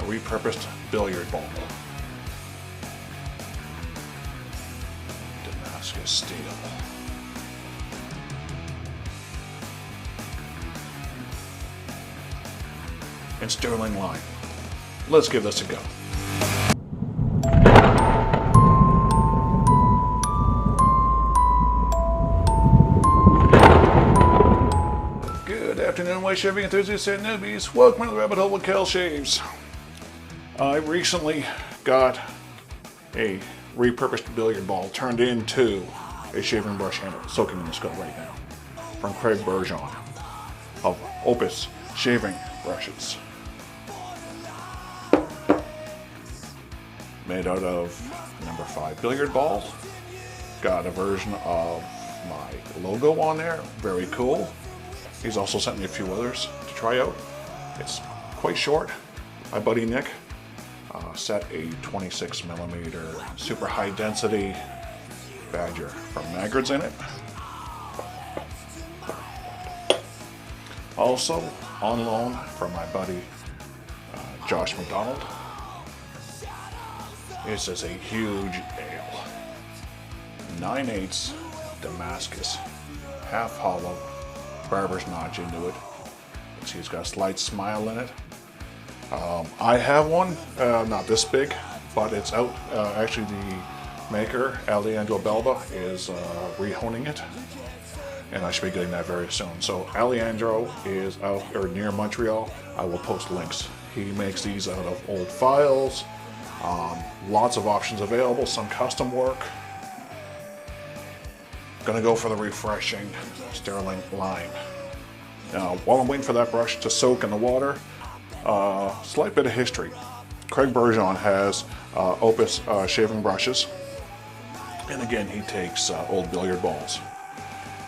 a repurposed billiard ball. Damascus steel. And Stirling Lime. Let's give this a go. Good afternoon, white shaving enthusiasts and newbies. Welcome to the Rabbit Hole with Kel Shaves. I recently got a repurposed billiard ball turned into a shaving brush handle, soaking in the skull right now, from Craig Bergeon of Opus Shaving Brushes. Made out of number 5 billiard ball. Got a version of my logo on there, very cool. He's also sent me a few others to try out. It's quite short. My buddy Nick set a 26mm super high density badger from Magrids in it. Also on loan from my buddy Josh McDonald. This is a huge ale. 9/8 Damascus, half hollow, barber's notch into it. See, it's got a slight smile in it. I have one, not this big, but it's out. Actually, the maker, Alejandro Balbis, is rehoning it, and I should be getting that very soon. So Alejandro is out or near Montreal. I will post links. He makes these out of old files. Lots of options available, some custom work. Gonna go for the refreshing Stirling Lime. Now, while I'm waiting for that brush to soak in the water, slight bit of history. Craig Bergeon has Opus Shaving Brushes, and again, he takes old billiard balls.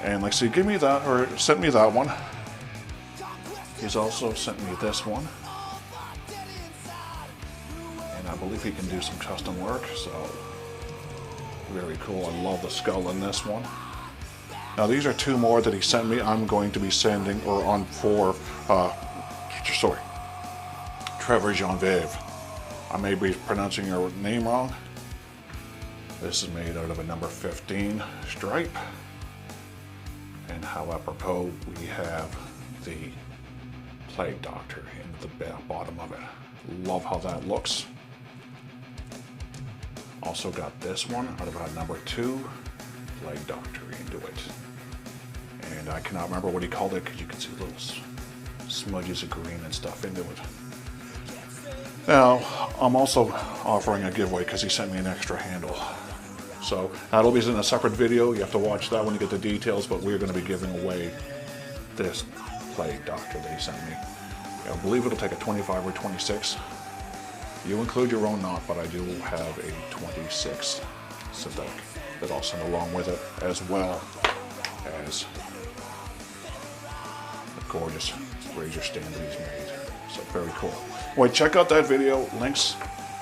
And like, so he gave me that, or sent me that one. He's also sent me this one. I believe he can do some custom work, so very cool. I love the skull in this one. Now these are 2 more that he sent me. I'm going to be sending or on for Trevor Jean-Vive. I may be pronouncing your name wrong. This is made out of a number 15 stripe, and how apropos we have the Plague Doctor in the bottom of it. Love how that looks. Also got this one out of a number 2 Plague Doctor into it. And I cannot remember what he called it because you can see little smudges of green and stuff into it. Now, I'm also offering a giveaway because he sent me an extra handle. So that'll be in a separate video. You have to watch that when you get the details, but we're going to be giving away this Plague Doctor that he sent me. I believe it'll take a 25 or 26. You include your own knot, but I do have a 26 synthetic that I'll send along with it, as well as the gorgeous razor stand that he's made. So very cool. Anyway, check out that video, links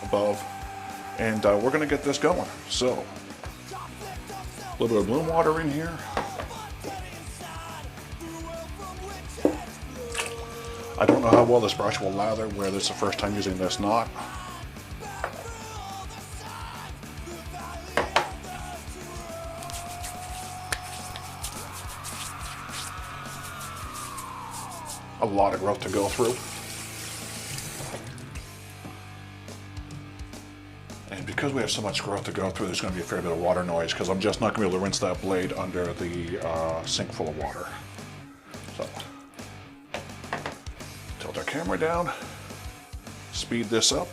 above, and we're going to get this going. So, a little bit of bloom water in here. I don't know how well this brush will lather, where this is the first time using this knot. A lot of growth to go through. And because we have so much growth to go through, there's going to be a fair bit of water noise because I'm just not going to be able to rinse that blade under the sink full of water. So. Tilt our camera down, speed this up.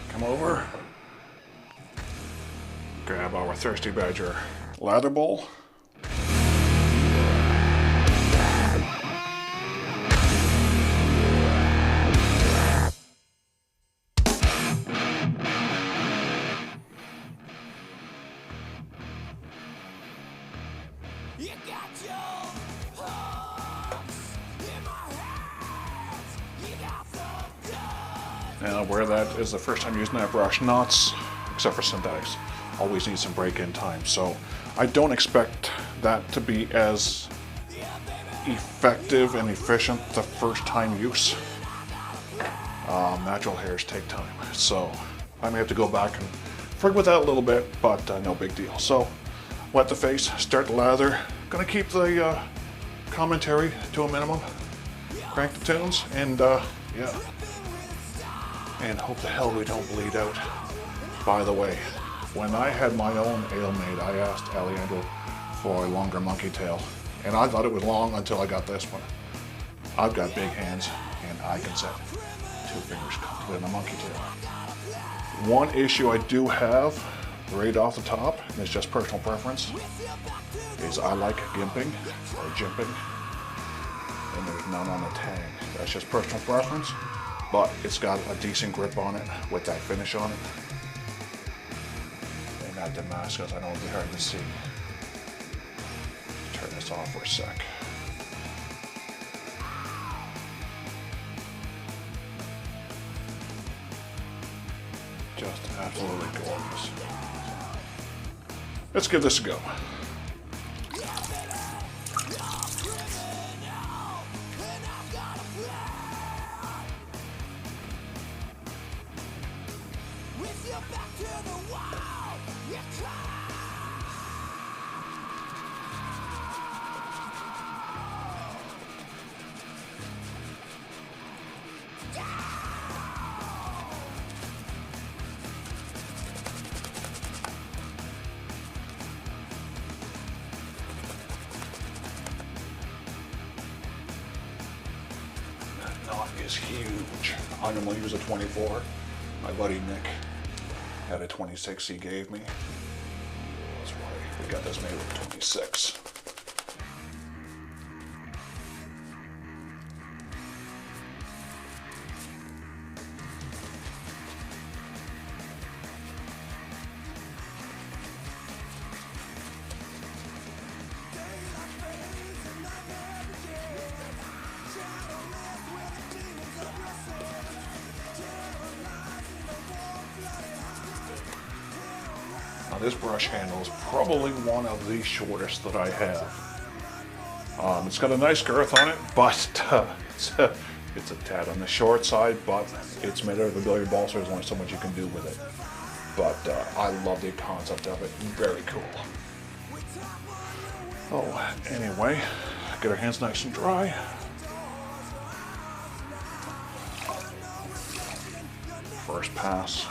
Come over, grab our Thirsty Badger lather bowl. Now where that is the first time using that brush, knots, except for synthetics, always needs some break-in time. So I don't expect that to be as effective and efficient the first time use. Natural hairs take time, so I may have to go back and frig with that a little bit, but no big deal. So wet the face, start the lather. Gonna keep the commentary to a minimum, crank the tunes, and yeah, and hope the hell we don't bleed out. By the way, when I had my own ale made, I asked Alejandro for a longer monkey tail, and I thought it was long until I got this one. I've got big hands, and I can set 2 fingers comfortably in a monkey tail. One issue I do have right off the top, and it's just personal preference, is I like gimping or jimping, and there's none on the tang. That's just personal preference, but it's got a decent grip on it with that finish on it. And that Damascus, I know it'll be hard to see. Turn this off for a sec. Just absolutely gorgeous. Let's give this a go. Is huge. I normally use a 24. My buddy Nick had a 26 he gave me. That's why we got this made with 26. Now this brush handle is probably one of the shortest that I have. It's got a nice girth on it, but it's a tad on the short side, but it's made out of a billiard ball, so there's only so much you can do with it. But I love the concept of it. Very cool. Oh, anyway, get our hands nice and dry. First pass.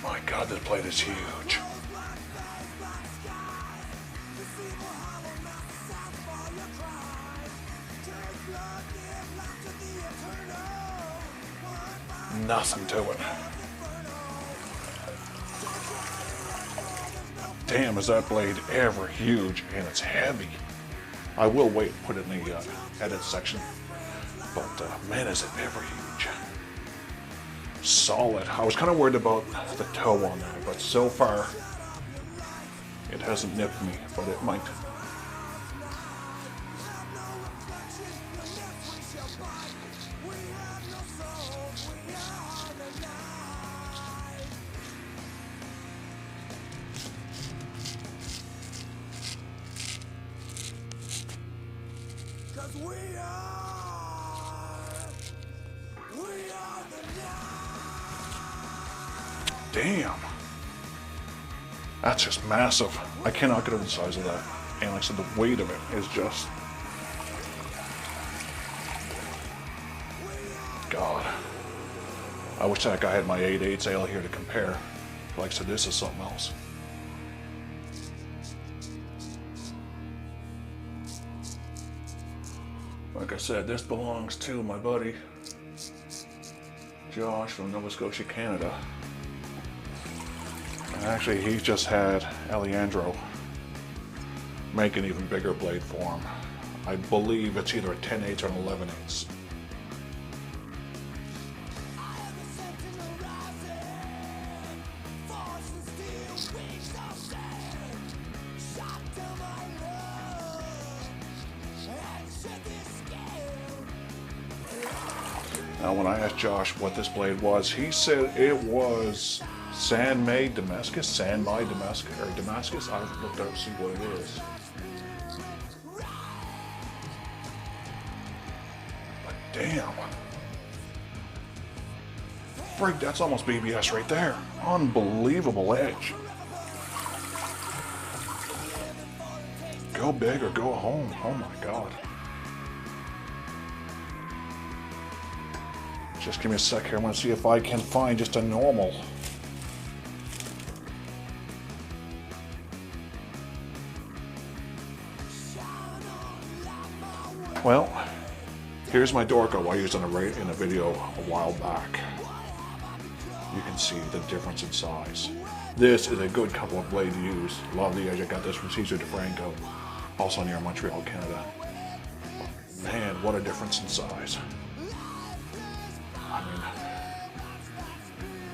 My God, this plate is huge. Nothing to it. Damn, is that blade ever huge, and it's heavy. I will wait and put it in the edit section, but man, is it ever huge. Solid. I was kind of worried about the toe on that, but so far it hasn't nipped me, but it might. Damn. That's just massive. I cannot get over the size of that. And like I said, the weight of it is just... God. I wish that guy had my 8/8 ale here to compare. Like I said, this is something else. Like I said, this belongs to my buddy Josh from Nova Scotia, Canada. And actually, he's just had Alejandro make an even bigger blade for him. I believe it's either a 10/8 or an 11/8. Now, when I asked Josh what this blade was, he said it was sand-made Damascus, sand-made Damascus, or Damascus. I looked up to see what it is. But damn. Freak, that's almost BBS right there. Unbelievable edge. Go big or go home. Oh my God. Just give me a sec here. I want to see if I can find just a normal. Well, here's my Dorco I used in a video a while back. You can see the difference in size. This is a good couple of blade to use. Love the edge. I got this from Cesar DeFranco, also near Montreal, Canada. Man, what a difference in size. I mean,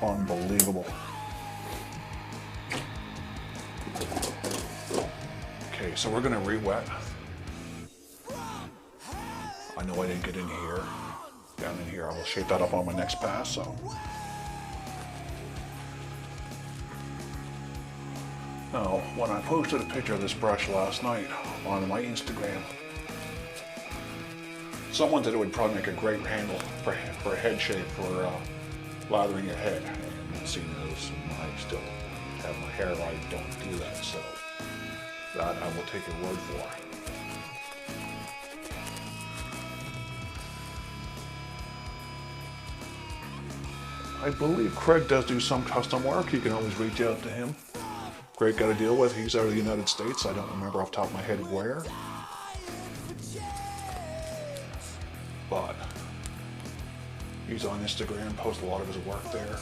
unbelievable. Okay, so we're gonna re-wet. I know I didn't get in here. Down in here, I will shape that up on my next pass, so. Now, when I posted a picture of this brush last night on my Instagram, someone said it would probably make a great handle for a head shape for lathering your head. And seeing as I still have my hair, I don't do that, so that I will take your word for. I believe Craig does do some custom work. You can always reach out to him. Great guy to deal with. He's out of the United States. I don't remember off the top of my head where. But he's on Instagram, posts a lot of his work there.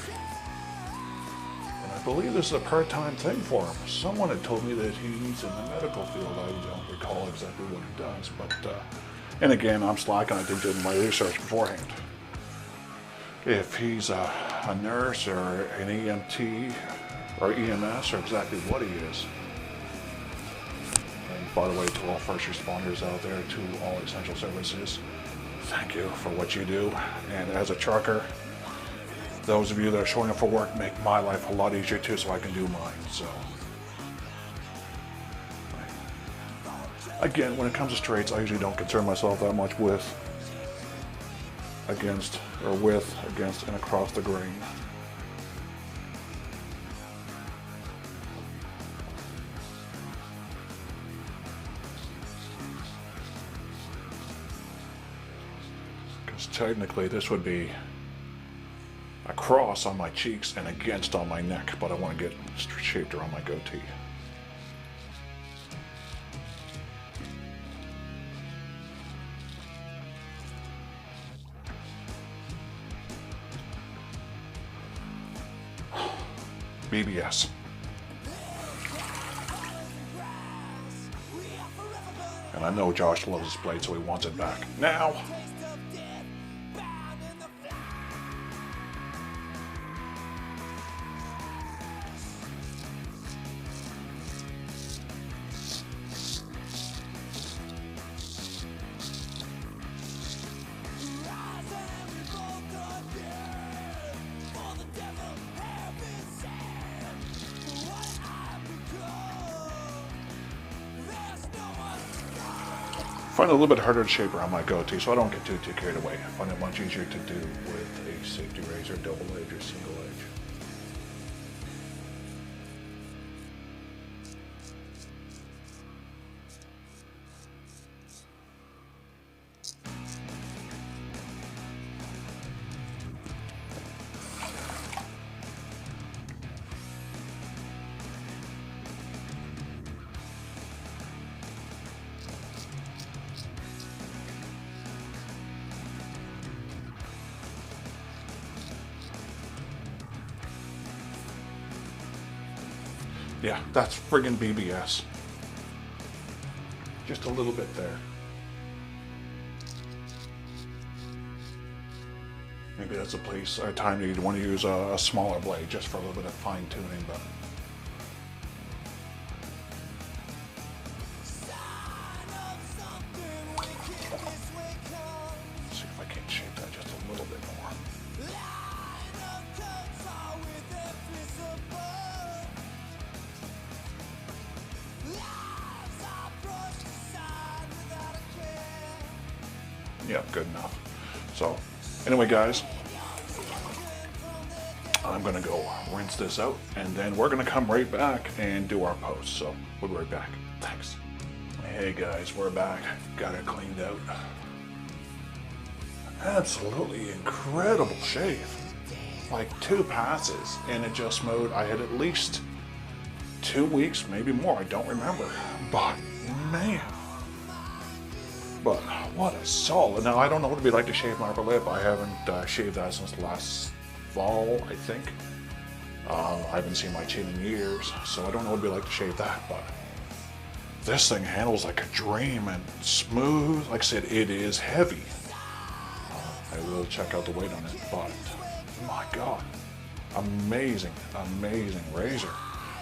And I believe this is a part-time thing for him. Someone had told me that he's in the medical field. I don't recall exactly what he does. But, and again, I'm slacking. I didn't do my research beforehand. If he's a nurse or an EMT or EMS or exactly what he is. And by the way, to all first responders out there, to all essential services, thank you for what you do. And as a trucker, those of you that are showing up for work make my life a lot easier too, so I can do mine. So again, when it comes to straights, I usually don't concern myself that much with, against, and across the grain. Because technically this would be a cross on my cheeks and against on my neck, but I want to get shaped around my goatee. BBS. And I know Josh loves his blade, so he wants it back now. I find it a little bit harder to shape around my goatee, so I don't get too carried away. I find it much easier to do with a safety razor, double edge, or single edge. Yeah, that's friggin' BBS. Just a little bit there. Maybe that's a time you'd want to use a smaller blade just for a little bit of fine tuning, but. See if I can't shape that just a little bit more. Yeah, good enough. So, anyway, guys, I'm gonna go rinse this out, and then we're gonna come right back and do our post. So, we'll be right back. Thanks. Hey guys, we're back. Got it cleaned out. Absolutely incredible shave. Like 2 passes, and it just mowed. I had at least 2 weeks, maybe more. I don't remember. But man. But what a solid. Now, I don't know what it'd be like to shave my upper lip. I haven't shaved that since last fall, I think. I haven't seen my chin in years, so I don't know what it'd be like to shave that. But this thing handles like a dream and smooth. Like I said, it is heavy. I will check out the weight on it, but my God, amazing, amazing razor.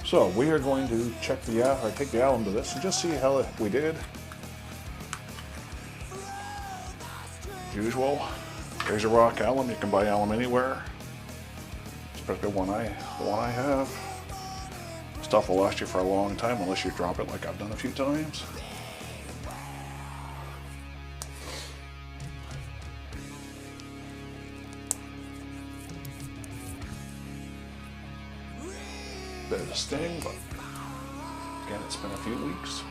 So we are going to check take the alum to this and just see how we did. Usual, razor rock alum. You can buy alum anywhere. Especially the one I have. Stuff will last you for a long time unless you drop it like I've done a few times. Bit of a sting, but again, it's been a few weeks.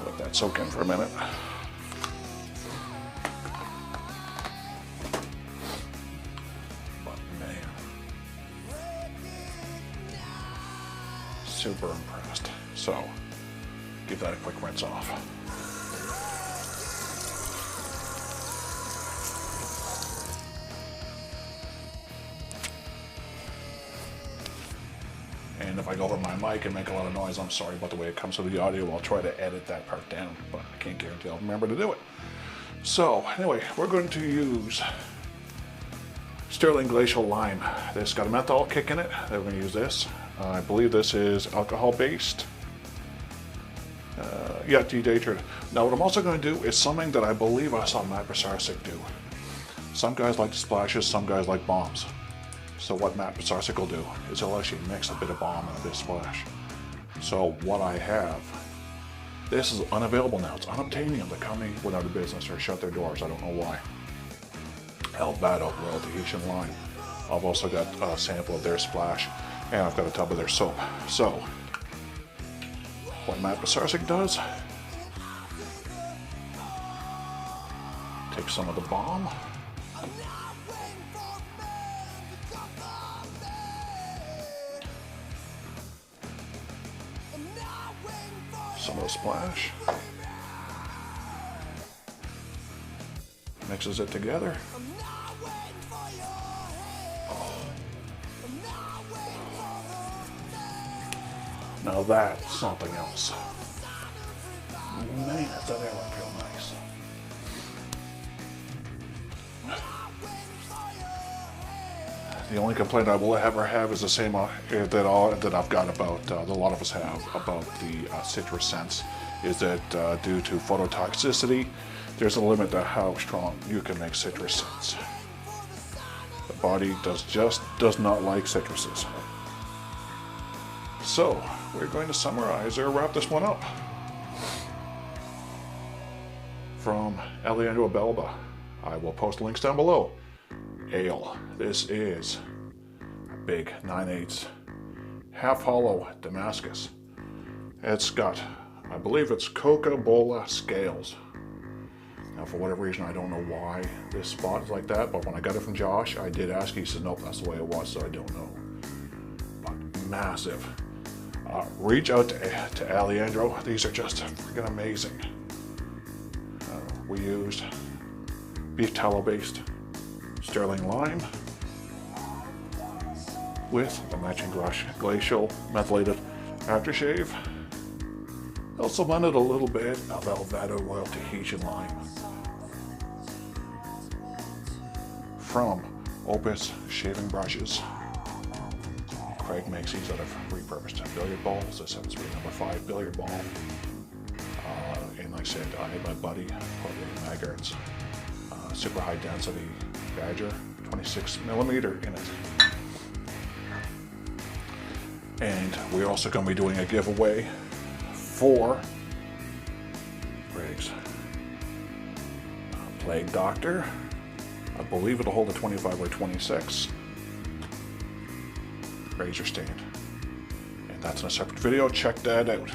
Let that soak in for a minute. But man, super impressed. So, give that a quick rinse off. And if I go over my mic and make a lot of noise, I'm sorry about the way it comes through the audio. I'll try to edit that part down, but I can't guarantee I'll remember to do it. So anyway, we're going to use Stirling Glacial Lime. This got a menthol kick in it. We're going to use this. I believe this is alcohol-based. Yeah, denatured. Now what I'm also going to do is something that I believe I saw Matt Basarczyk do. Some guys like splashes, some guys like bombs. So what Matt Basarczyk will do is he'll actually mix a bit of balm and a bit of splash. So what I have, this is unavailable now. It's unobtainium. The company went out of business or shut their doors. I don't know why. Elvado Royal Tahitian Lime. I've also got a sample of their splash, and I've got a tub of their soap. So what Matt Basarczyk does, take some of the balm, some of the splash, mixes it together. Now that's something else. Man, does that air feel nice. The only complaint I will ever have is the same that I've got about, that a lot of us have, about the citrus scents, is that due to phototoxicity, there's a limit to how strong you can make citrus scents. The body does not like citruses. So, we're going to summarize or wrap this one up. From Alejandro Balbis, I will post links down below. Ale. This is a big 9/8 half hollow Damascus. It's got, I believe it's Coca-Cola scales. Now for whatever reason, I don't know why this spot is like that, but when I got it from Josh, I did ask. He said, nope, that's the way it was, so I don't know. But massive. Reach out to Alejandro. These are just freaking amazing. We used beef tallow based Stirling Lime with the matching glacial methylated aftershave. Also blended a little bit of Elvado Royal Tahitian Lime from Opus Shaving Brushes. Craig makes these out of repurposed billiard balls. This happens to be number 5 billiard ball. And like I said, I had my buddy put a Maggard's super high density Badger 26mm in it. And we're also going to be doing a giveaway 4. Briggs Plague Doctor. I believe it'll hold a 25 by 26 razor stand. And that's in a separate video. Check that out.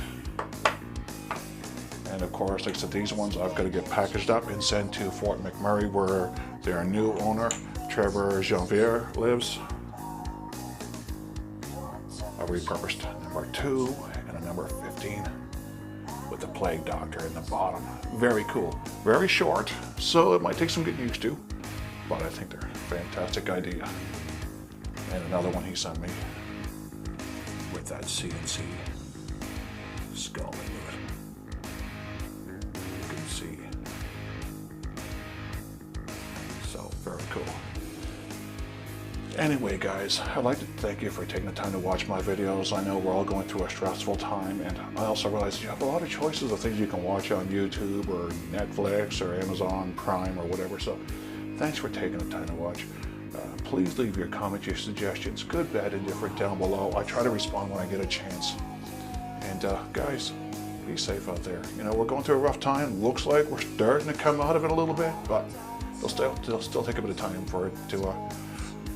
And of course, like I said, these ones I've got to get packaged up and sent to Fort McMurray, where their new owner, Trevor Janvier, lives. A repurposed number 2 and a number 15 with the Plague Doctor in the bottom. Very cool. Very short, so it might take some getting used to, but I think they're a fantastic idea. And another one he sent me with that CNC skull into it. You can see. So, very cool. Anyway, guys, I'd like to thank you for taking the time to watch my videos. I know we're all going through a stressful time, and I also realize that you have a lot of choices of things you can watch on YouTube or Netflix or Amazon Prime or whatever. So thanks for taking the time to watch. Please leave your comments, your suggestions, good, bad, indifferent, down below. I try to respond when I get a chance. And guys, be safe out there. You know, we're going through a rough time. Looks like we're starting to come out of it a little bit, but it'll still take a bit of time for it to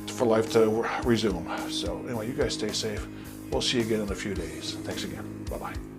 for life to resume. So anyway, you guys stay safe. We'll see you again in a few days. Thanks again. Bye-bye.